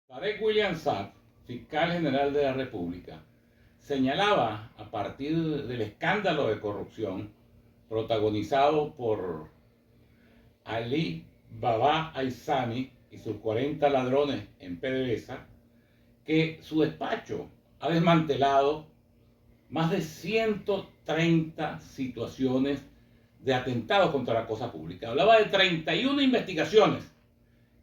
Tarek William Saab, fiscal general de la República, señalaba a partir del escándalo de corrupción protagonizado por Ali Baba Aizami y sus 40 ladrones en PDVSA, que su despacho ha desmantelado más de 130 situaciones de atentados contra la cosa pública. Hablaba de 31 investigaciones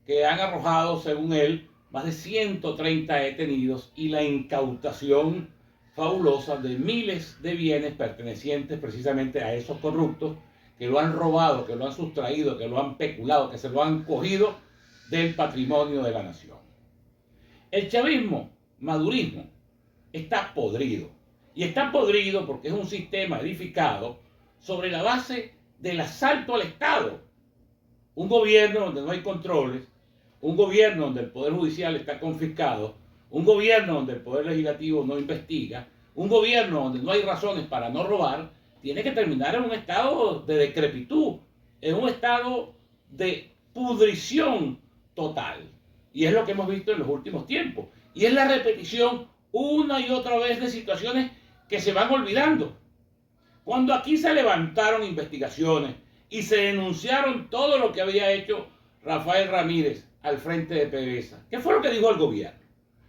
que han arrojado, según él, más de 130 detenidos y la incautación fabulosa de miles de bienes pertenecientes precisamente a esos corruptos que lo han robado, que lo han sustraído, que lo han peculado, que se lo han cogido del patrimonio de la nación. El chavismo, madurismo, está podrido. Y está podrido porque es un sistema edificado sobre la base del asalto al Estado. Un gobierno donde no hay controles, un gobierno donde el Poder Judicial está confiscado, un gobierno donde el Poder Legislativo no investiga, un gobierno donde no hay razones para no robar, tiene que terminar en un estado de decrepitud, en un estado de pudrición total. Y es lo que hemos visto en los últimos tiempos. Y es la repetición una y otra vez de situaciones que se van olvidando. Cuando aquí se levantaron investigaciones y se denunciaron todo lo que había hecho Rafael Ramírez al frente de PDVSA, ¿qué fue lo que dijo el gobierno?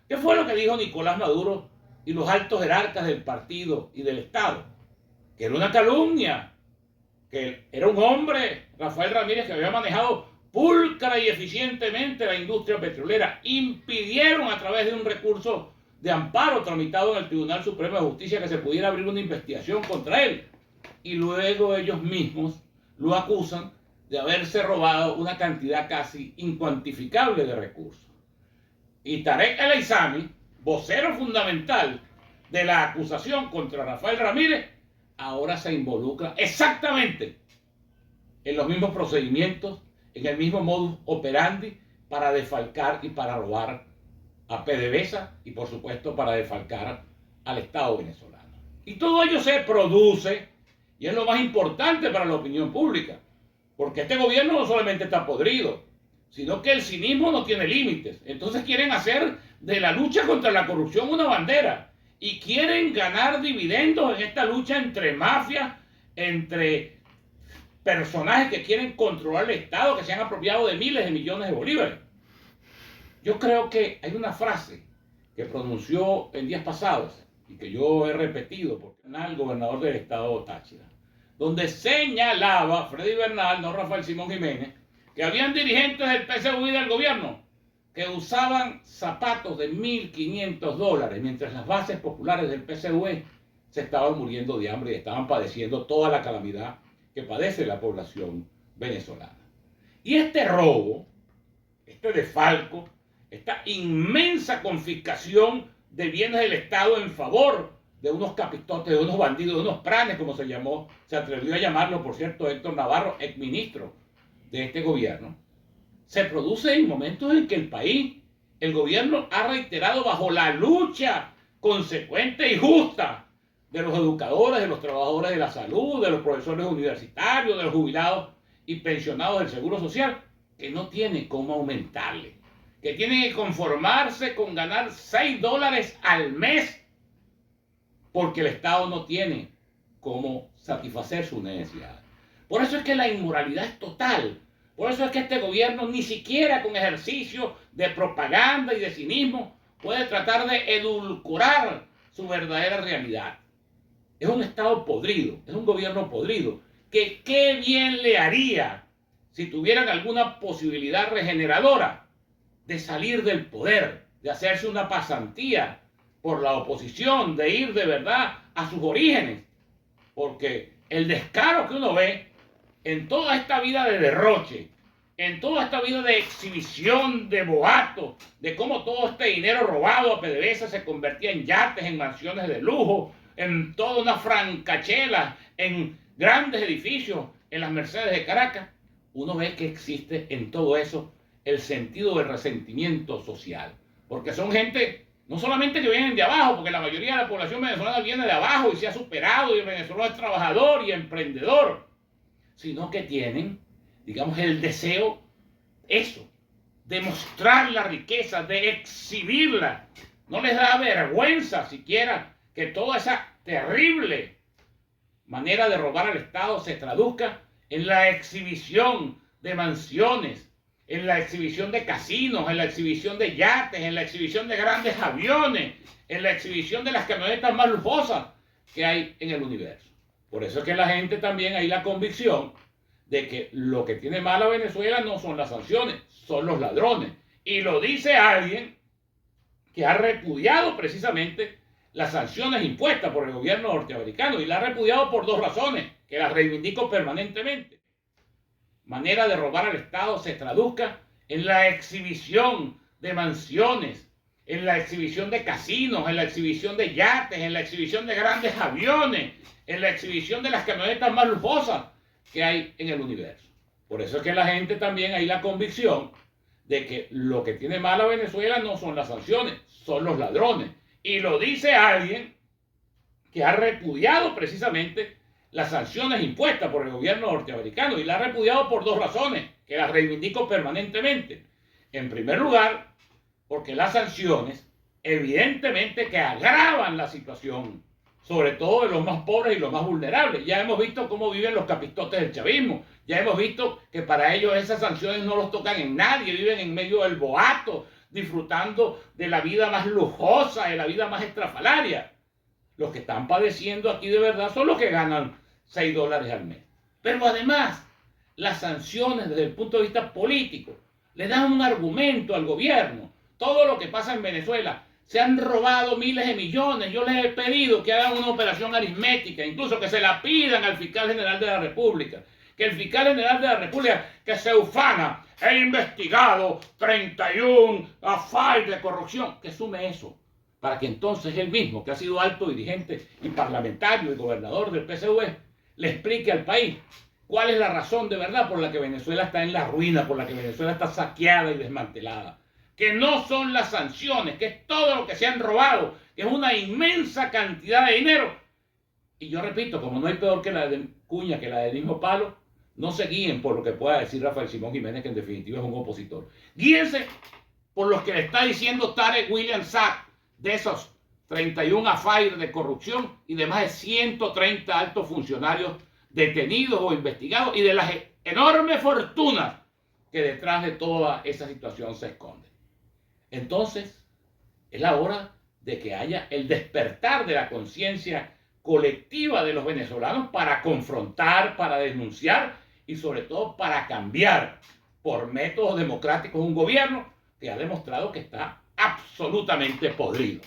¿Qué fue lo que dijo Nicolás Maduro y los altos jerarcas del partido y del Estado? Que era una calumnia, que era un hombre, Rafael Ramírez, que había manejado pulcra y eficientemente la industria petrolera. Impidieron a través de un recurso de amparo tramitado en el Tribunal Supremo de Justicia que se pudiera abrir una investigación contra él. Y luego ellos mismos lo acusan de haberse robado una cantidad casi incuantificable de recursos. Y Tarek El Aizami, vocero fundamental de la acusación contra Rafael Ramírez, ahora se involucra exactamente en los mismos procedimientos, en el mismo modus operandi para defalcar y para robar a PDVSA y por supuesto para defalcar al Estado venezolano. Y todo ello se produce, y es lo más importante para la opinión pública, porque este gobierno no solamente está podrido, sino que el cinismo no tiene límites. Entonces quieren hacer de la lucha contra la corrupción una bandera y quieren ganar dividendos en esta lucha entre mafias, entre personajes que quieren controlar el Estado, que se han apropiado de miles de millones de bolívares. Yo creo que hay una frase que pronunció en días pasados y que yo he repetido porque el gobernador del estado Táchira, donde señalaba Freddy Bernal, no Rafael Simón Jiménez, que habían dirigentes del PSUV y del gobierno que usaban zapatos de $1.500, mientras las bases populares del PSUV se estaban muriendo de hambre y estaban padeciendo toda la calamidad que padece la población venezolana. Y este robo, este desfalco, esta inmensa confiscación de bienes del Estado en favor de unos capitotes, de unos bandidos, de unos pranes, como se llamó, se atrevió a llamarlo, por cierto, Héctor Navarro, exministro de este gobierno, se produce en momentos en que el país, el gobierno ha reiterado bajo la lucha consecuente y justa de los educadores, de los trabajadores de la salud, de los profesores universitarios, de los jubilados y pensionados del Seguro Social, que no tiene cómo aumentarle, que tienen que conformarse con ganar $6 al mes, porque el Estado no tiene cómo satisfacer sus necesidades. Por eso es que la inmoralidad es total. Por eso es que este gobierno ni siquiera con ejercicio de propaganda y de cinismo puede tratar de edulcorar su verdadera realidad. Es un Estado podrido, es un gobierno podrido, que qué bien le haría si tuvieran alguna posibilidad regeneradora de salir del poder, de hacerse una pasantía por la oposición, de ir de verdad a sus orígenes. Porque el descaro que uno ve en toda esta vida de derroche, en toda esta vida de exhibición, de boato, de cómo todo este dinero robado a PDVSA se convertía en yates, en mansiones de lujo, en toda una francachela, en grandes edificios, en las Mercedes de Caracas, uno ve que existe en todo eso el sentido del resentimiento social. Porque son gente, no solamente que vienen de abajo, porque la mayoría de la población venezolana viene de abajo y se ha superado, y el venezolano es trabajador y emprendedor, sino que tienen, digamos, el deseo, eso, de mostrar la riqueza, de exhibirla. No les da vergüenza siquiera que toda esa terrible manera de robar al Estado se traduzca en la exhibición de mansiones, en la exhibición de casinos, en la exhibición de yates, en la exhibición de grandes aviones, en la exhibición de las camionetas más lujosas que hay en el universo. Por eso es que la gente también hay la convicción de que lo que tiene mal a Venezuela no son las sanciones, son los ladrones. Y lo dice alguien que ha repudiado precisamente las sanciones impuestas por el gobierno norteamericano, y la ha repudiado por dos razones, que las reivindico permanentemente. Manera de robar al Estado se traduzca en la exhibición de mansiones, en la exhibición de casinos, en la exhibición de yates, en la exhibición de grandes aviones, en la exhibición de las camionetas más lujosas que hay en el universo. Por eso es que la gente también hay la convicción de que lo que tiene mal a Venezuela no son las sanciones, son los ladrones. Y lo dice alguien que ha repudiado precisamente las sanciones impuestas por el gobierno norteamericano, y la ha repudiado por dos razones, que las reivindico permanentemente. En primer lugar, porque las sanciones evidentemente que agravan la situación, sobre todo de los más pobres y los más vulnerables. Ya hemos visto cómo viven los capistotes del chavismo, ya hemos visto que para ellos esas sanciones no los tocan en nadie, viven en medio del boato, disfrutando de la vida más lujosa, de la vida más estrafalaria. Los que están padeciendo aquí de verdad son los que ganan $6 al mes. Pero además, las sanciones desde el punto de vista político le dan un argumento al gobierno. Todo lo que pasa en Venezuela, se han robado miles de millones. Yo les he pedido que hagan una operación aritmética, incluso que se la pidan al fiscal general de la República. Que el fiscal general de la República, que se ufana, he investigado 31 affaires de corrupción, que sume eso, para que entonces él mismo, que ha sido alto dirigente y parlamentario y gobernador del PSV, le explique al país cuál es la razón de verdad por la que Venezuela está en la ruina, por la que Venezuela está saqueada y desmantelada. Que no son las sanciones, que es todo lo que se han robado, que es una inmensa cantidad de dinero. Y yo repito, como no hay peor que la de Cuña, que la del mismo palo, no se guíen por lo que pueda decir Rafael Simón Jiménez, que en definitiva es un opositor. Guíense por lo que le está diciendo Tarek William Saab, de esos 31 affaires de corrupción y de más de 130 altos funcionarios detenidos o investigados, y de las enormes fortunas que detrás de toda esa situación se esconden. Entonces, es la hora de que haya el despertar de la conciencia colectiva de los venezolanos para confrontar, para denunciar y sobre todo para cambiar por métodos democráticos un gobierno que ha demostrado que está absolutamente podrido.